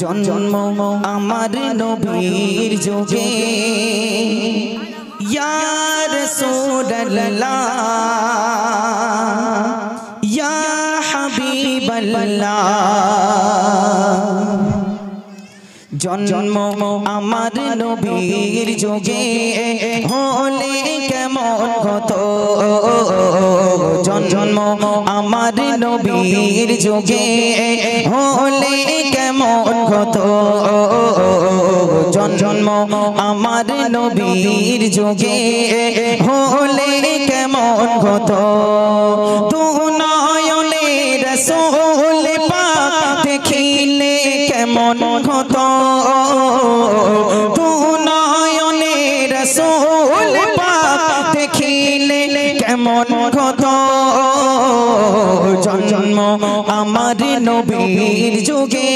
জন্ম আমার নবীর যুগে ইয়া রাসূলুল্লাহ ইয়া হাবিবাল্লাহ। জন্ম আমার নবীর যুগে হলে কেমন হতো, জন্ম আমার নবীর যুগে হলে কেমন হতো, জন্ম আমার নবীর যুগে হলে কেমন হতো। তু নয়নে রাসূল পাক দেখিলে কেমন হতো, তু নয়নে রাসূল পাক দেখিলে কেমন হতো। জন্ম আমার নবীর যুগে